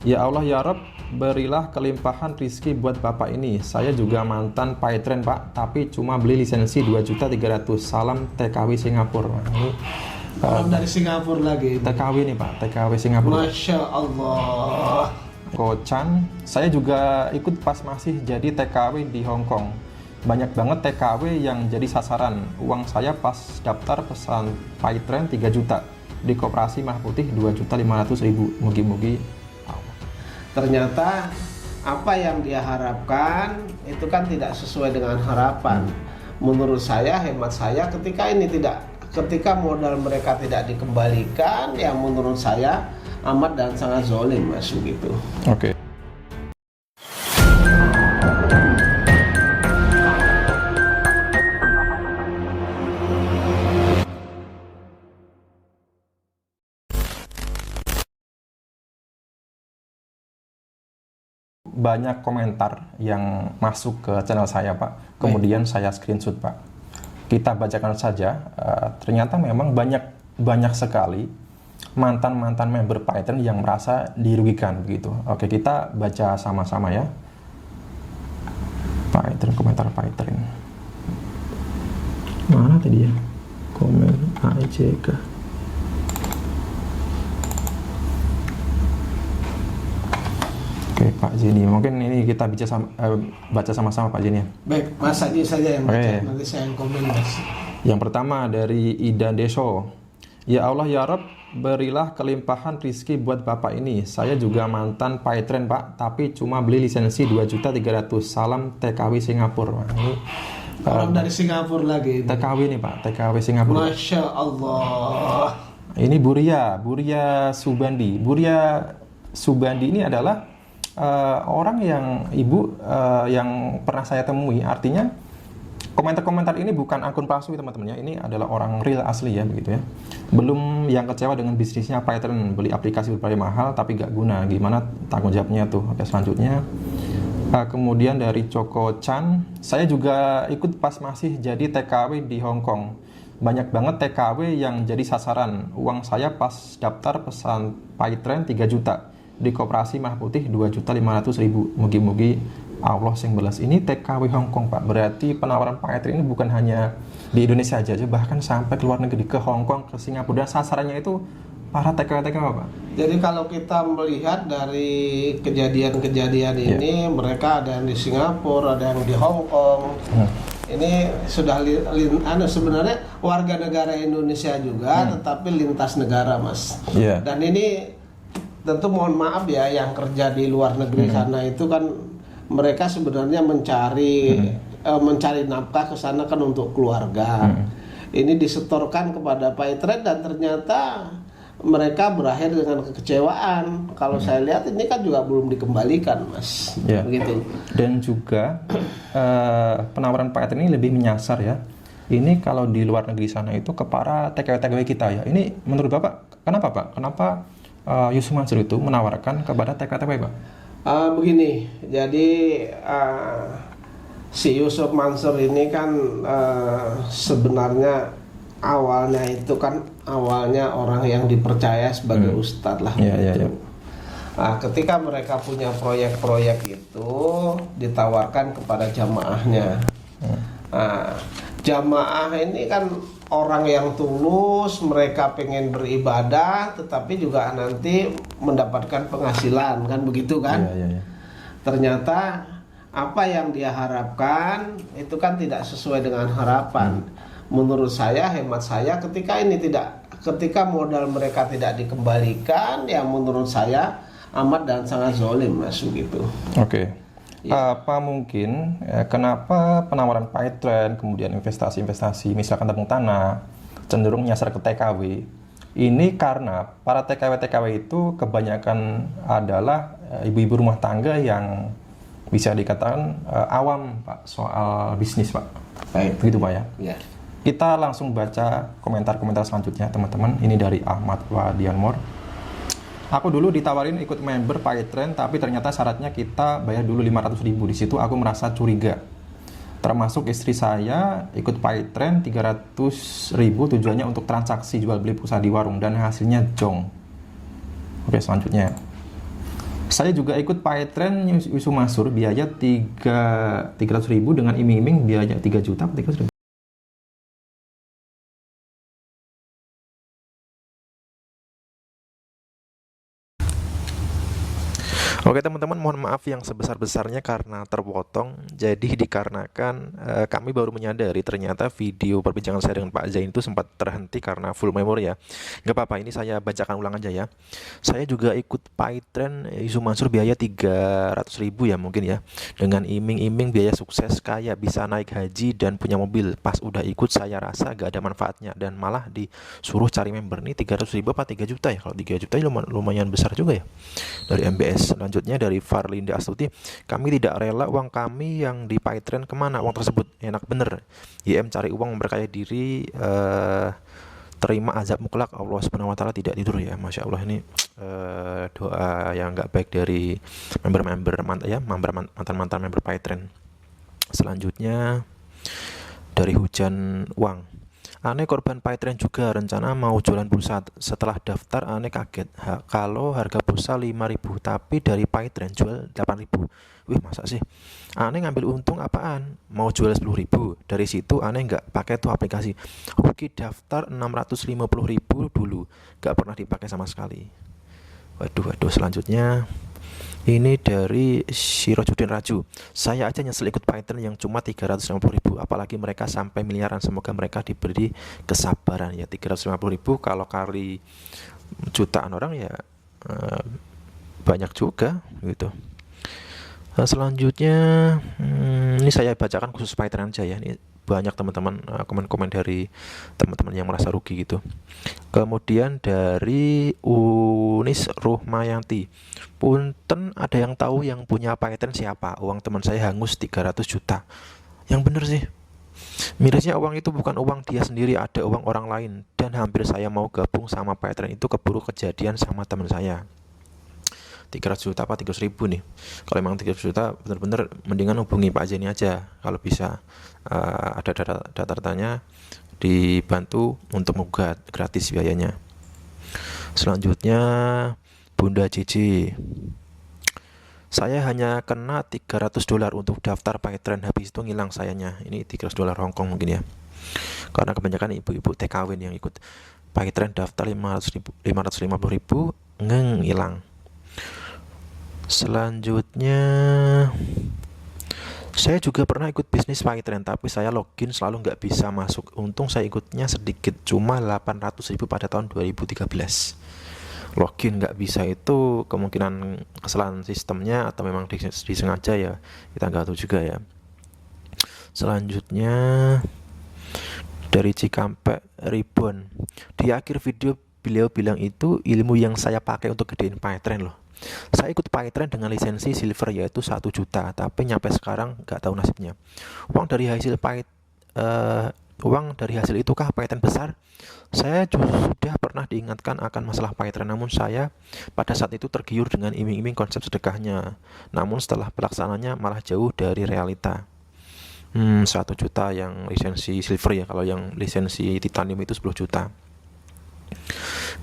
Ya Allah ya Rob, berilah kelimpahan rizki buat bapak ini. Saya juga mantan Python pak, tapi cuma beli lisensi 2.300.000. Salam TKW Singapura. Nah, ini Orang dari Singapura lagi. TKW nih pak, TKW Singapura. Masya Allah. Kocan, saya juga ikut pas masih jadi TKW di Hong Kong. Banyak banget TKW yang jadi sasaran. Uang saya pas daftar pesan Python 3 juta. Di Koperasi Merah Putih 2.500.000. Mugi-mugi Ternyata apa yang dia harapkan itu kan tidak sesuai dengan harapan. Menurut saya, hemat saya, ketika modal mereka tidak dikembalikan, yang menurut saya amat dan sangat zolim, Mas, gitu. Oke. Banyak komentar yang masuk ke channel saya Pak, kemudian saya screenshot Pak. Kita bacakan saja. Ternyata memang banyak sekali mantan member Python yang merasa dirugikan begitu. Oke, kita baca sama-sama ya. Python, komentar Python. Mana tadi ya? Komen AICK. Oke Pak Jenny, mungkin ini kita baca sama-sama Pak Jenny. Baik, Mas Haji saja yang baca, Oke. nanti saya yang komen, Mas. Yang pertama dari Ida Deso. Ya Allah ya Rob, berilah kelimpahan rizki buat bapak ini. Saya juga mantan Python pak, tapi cuma beli lisensi 2.300.000. Salam TKW Singapura. Nah, ini Orang dari Singapura lagi. TKW nih Pak, TKW Singapura. Masya Allah. Ini Buria Subandi. Buria Subandi ini adalah orang yang yang pernah saya temui. Artinya komentar-komentar ini bukan akun palsu teman-teman ya. Ini adalah orang real asli ya begitu ya. Belum yang kecewa dengan bisnisnya Python, beli aplikasi berbayar mahal tapi gak guna. Gimana tanggung jawabnya tuh? Oke, selanjutnya kemudian dari Choco Chan, saya juga ikut pas masih jadi TKW di Hong Kong. Banyak banget TKW yang jadi sasaran. Uang saya pas daftar pesan Python 3 juta. Di Koperasi Merah Putih 2.500.000. Mugi-mugi Allah sing belas. Ini TKW Hong Kong Pak. Berarti penawaran Python ini bukan hanya di Indonesia aja, bahkan sampai ke luar negeri, ke Hong Kong, ke Singapura. Dan sasarannya itu para TKW Pak. Jadi kalau kita melihat dari kejadian-kejadian ini, mereka ada yang di Singapura, ada yang di Hong Kong. Ini sudah sebenarnya warga negara Indonesia juga, tetapi lintas negara, Mas. Yeah. Dan ini tentu mohon maaf ya, yang kerja di luar negeri sana itu kan mereka sebenarnya mencari nafkah ke sana kan untuk keluarga. Ini disetorkan kepada Python dan ternyata mereka berakhir dengan kekecewaan. Kalau saya lihat ini kan juga belum dikembalikan, Mas. Ya. Begitu. Dan juga penawaran Python ini lebih menyasar ya. Ini kalau di luar negeri sana itu ke para TKW kita ya. Ini menurut Bapak kenapa Pak? Kenapa Yusuf Mansur itu menawarkan kepada TKW Pak? Begini, jadi si Yusuf Mansur ini kan sebenarnya awalnya orang yang dipercaya sebagai ustadz lah. Iya. Ketika mereka punya proyek-proyek itu ditawarkan kepada jamaahnya. Jamaah ini kan orang yang tulus, mereka pengen beribadah, tetapi juga nanti mendapatkan penghasilan, kan begitu kan? Iya. Ternyata apa yang dia harapkan itu kan tidak sesuai dengan harapan. Menurut saya, hemat saya, ketika modal mereka tidak dikembalikan, yang menurut saya amat dan sangat zolim, Mas, gitu. Oke. Apa mungkin kenapa penawaran Python, kemudian investasi misalkan tabung tanah cenderung nyasar ke TKW? Ini karena para TKW itu kebanyakan adalah ibu-ibu rumah tangga yang bisa dikatakan awam Pak soal bisnis Pak. Baik. Begitu Pak ya? Ya. Kita langsung baca komentar-komentar selanjutnya teman-teman. Ini dari Ahmad Wadianmor. Aku dulu ditawarin ikut member Python, tapi ternyata syaratnya kita bayar dulu 500.000. Di situ aku merasa curiga. Termasuk istri saya ikut Python 300.000 tujuannya untuk transaksi jual beli pulsa di warung dan hasilnya jong. Oke, selanjutnya. Saya juga ikut PayTrend Yusu Masur, biaya 300.000 dengan iming-iming biaya 3 juta 300.000. Oke teman-teman, mohon maaf yang sebesar-besarnya karena terpotong. Jadi dikarenakan kami baru menyadari ternyata video perbincangan saya dengan Pak Zain itu sempat terhenti karena full memory ya. Nggak apa-apa, ini saya bacakan ulang aja ya. Saya juga ikut PayTrend Yusu Mansur biaya 300.000 ya mungkin ya. Dengan iming-iming biaya sukses kayak bisa naik haji dan punya mobil. Pas udah ikut saya rasa gak ada manfaatnya dan malah disuruh cari member. Nih 300.000 apa 3 juta ya? Kalau 3 juta lumayan besar juga ya dari MBS. Selanjutnya dari Farlinda Astuti, kami tidak rela uang kami yang di PayTrend kemana uang tersebut, enak bener. YM cari uang memperkaya diri, terima azab mutlak Allah Subhanahu wa taala tidak tidur ya. Masya Allah, ini doa yang nggak baik dari mantan-mantan member PayTrend. Selanjutnya dari Hujan Uang, aneh korban PayTrend juga, rencana mau jualan pulsa. Setelah daftar aneh kaget kalau harga pulsa 5.000 tapi dari PayTrend jual 8.000. Wih, masa sih? Aneh ngambil untung apaan? Mau jual 10.000. Dari situ aneh nggak pakai tuh aplikasi. Rugi daftar 650.000 dulu, nggak pernah dipakai sama sekali. Waduh, selanjutnya ini dari Sirojudin Raju. Saya aja nyesel ikut PayTrend yang cuma 350.000, apalagi mereka sampai miliaran. Semoga mereka diberi kesabaran ya. 350.000 kalau kali jutaan orang ya banyak juga gitu. Selanjutnya ini saya bacakan khusus PayTrend aja ya. Ini banyak teman-teman komen-komen dari teman-teman yang merasa rugi gitu. Kemudian dari Unis Ruhmayanti, punten ada yang tahu yang punya PayTrend siapa? Uang teman saya hangus 300 juta. Yang bener sih, mirisnya uang itu bukan uang dia sendiri, ada uang orang lain. Dan hampir saya mau gabung sama PayTrend itu keburu kejadian sama teman saya. 300 juta apa 300 ribu nih. Kalau emang 300 juta bener-bener mendingan hubungi Pak Zeni aja kalau bisa. Ada data-datanya, dibantu untuk menggugat, gratis biayanya. Selanjutnya Bunda Cici, saya hanya kena $300 untuk daftar PayTrend, habis itu ngilang sayanya. Ini $300 Hongkong mungkin ya, karena kebanyakan ibu-ibu TKW yang ikut PayTrend daftar 550.000 ngilang. Selanjutnya saya juga pernah ikut bisnis PayTrend, tapi saya login selalu nggak bisa masuk. Untung saya ikutnya sedikit, cuma 800.000 pada tahun 2013. Login nggak bisa itu kemungkinan kesalahan sistemnya atau memang disengaja ya, kita nggak tahu juga ya. Selanjutnya dari Cikampek Ribbon, di akhir video beliau bilang itu ilmu yang saya pakai untuk gedein PayTrend loh. Saya ikut PayTrend dengan lisensi silver yaitu 1 juta, tapi nyampe sekarang nggak tahu nasibnya. Uang dari hasil itukah PayTrend besar? Saya sudah pernah diingatkan akan masalah PayTrend, namun saya pada saat itu tergiur dengan iming-iming konsep sedekahnya. Namun setelah pelaksananya malah jauh dari realita. 1 juta yang lisensi silver ya, kalau yang lisensi titanium itu 10 juta.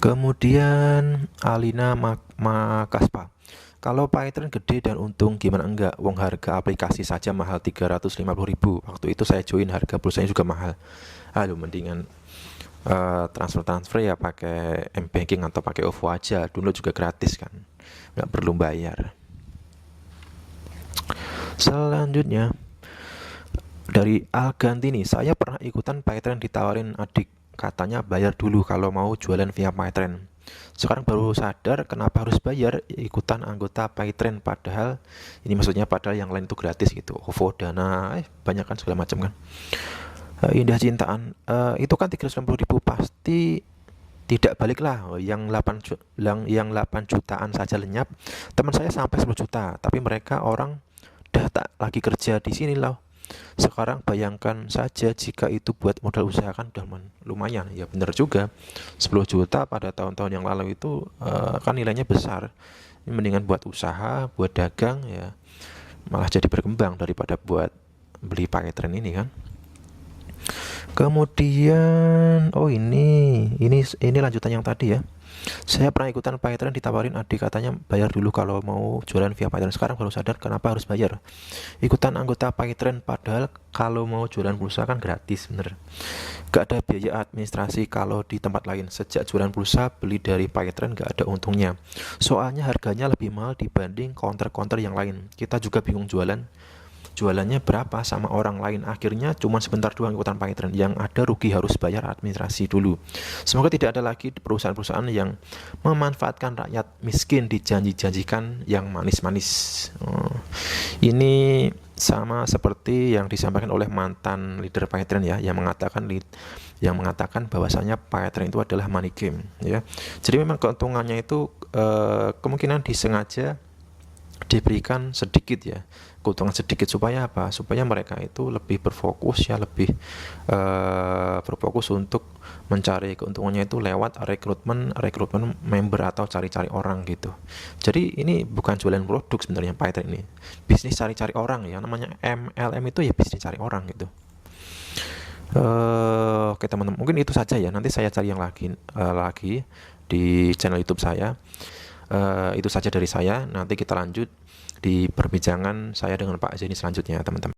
Kemudian Alina Makaspa, kalau PayTrend gede dan untung gimana enggak? Wong harga aplikasi saja mahal 350.000. Waktu itu saya join harga pulsanya juga mahal. Aduh, mendingan transfer ya pakai M-Banking atau pakai OVO aja. Dulu juga gratis kan, nggak perlu bayar. Selanjutnya dari Algantini, saya pernah ikutan PayTrend ditawarin adik, katanya bayar dulu kalau mau jualan via PayTrend. Sekarang baru sadar kenapa harus bayar ikutan anggota PayTrend, padahal yang lain itu gratis gitu. OVO, Dana, banyak kan segala macam kan. Indah Cintaan, itu kan 390.000 pasti tidak balik lah. Yang 8 jutaan saja lenyap. Teman saya sampai 10 juta, tapi mereka orang dah tak lagi kerja di sini loh. Sekarang bayangkan saja jika itu buat modal usaha kan udah lumayan. Ya bener juga, 10 juta pada tahun-tahun yang lalu itu kan nilainya besar. Ini mendingan buat usaha, buat dagang ya, malah jadi berkembang daripada buat beli PayTrend ini kan. Kemudian ini lanjutan yang tadi ya. Saya pernah ikutan Paytrend, ditawarin adik, katanya bayar dulu kalau mau jualan via Paytrend. Sekarang baru sadar kenapa harus bayar. Ikutan anggota Paytrend padahal kalau mau jualan pulsa kan gratis, bener. Gak ada biaya administrasi kalau di tempat lain. Sejak jualan pulsa beli dari Paytrend gak ada untungnya. Soalnya harganya lebih mahal dibanding counter-counter yang lain. Kita juga bingung jualannya berapa sama orang lain. Akhirnya cuma sebentar doang ikutan Paytrend, yang ada rugi harus bayar administrasi dulu. Semoga tidak ada lagi perusahaan-perusahaan yang memanfaatkan rakyat miskin dijanji-janjikan yang manis-manis. Ini sama seperti yang disampaikan oleh mantan leader Paytrend ya, yang mengatakan bahwasanya Paytrend itu adalah money game ya. Jadi memang keuntungannya itu kemungkinan disengaja diberikan sedikit ya, keuntungan sedikit, supaya apa? Supaya mereka itu lebih berfokus ya, lebih berfokus untuk mencari keuntungannya itu lewat rekrutmen member atau cari-cari orang gitu. Jadi ini bukan jualan produk sebenarnya Paytrend ini, bisnis cari-cari orang ya, namanya MLM itu ya, bisnis cari orang gitu. Oke teman-teman, mungkin itu saja ya. Nanti saya cari yang lagi di channel YouTube saya. Itu saja dari saya. Nanti kita lanjut di perbincangan saya dengan Pak Zeni selanjutnya, teman-teman.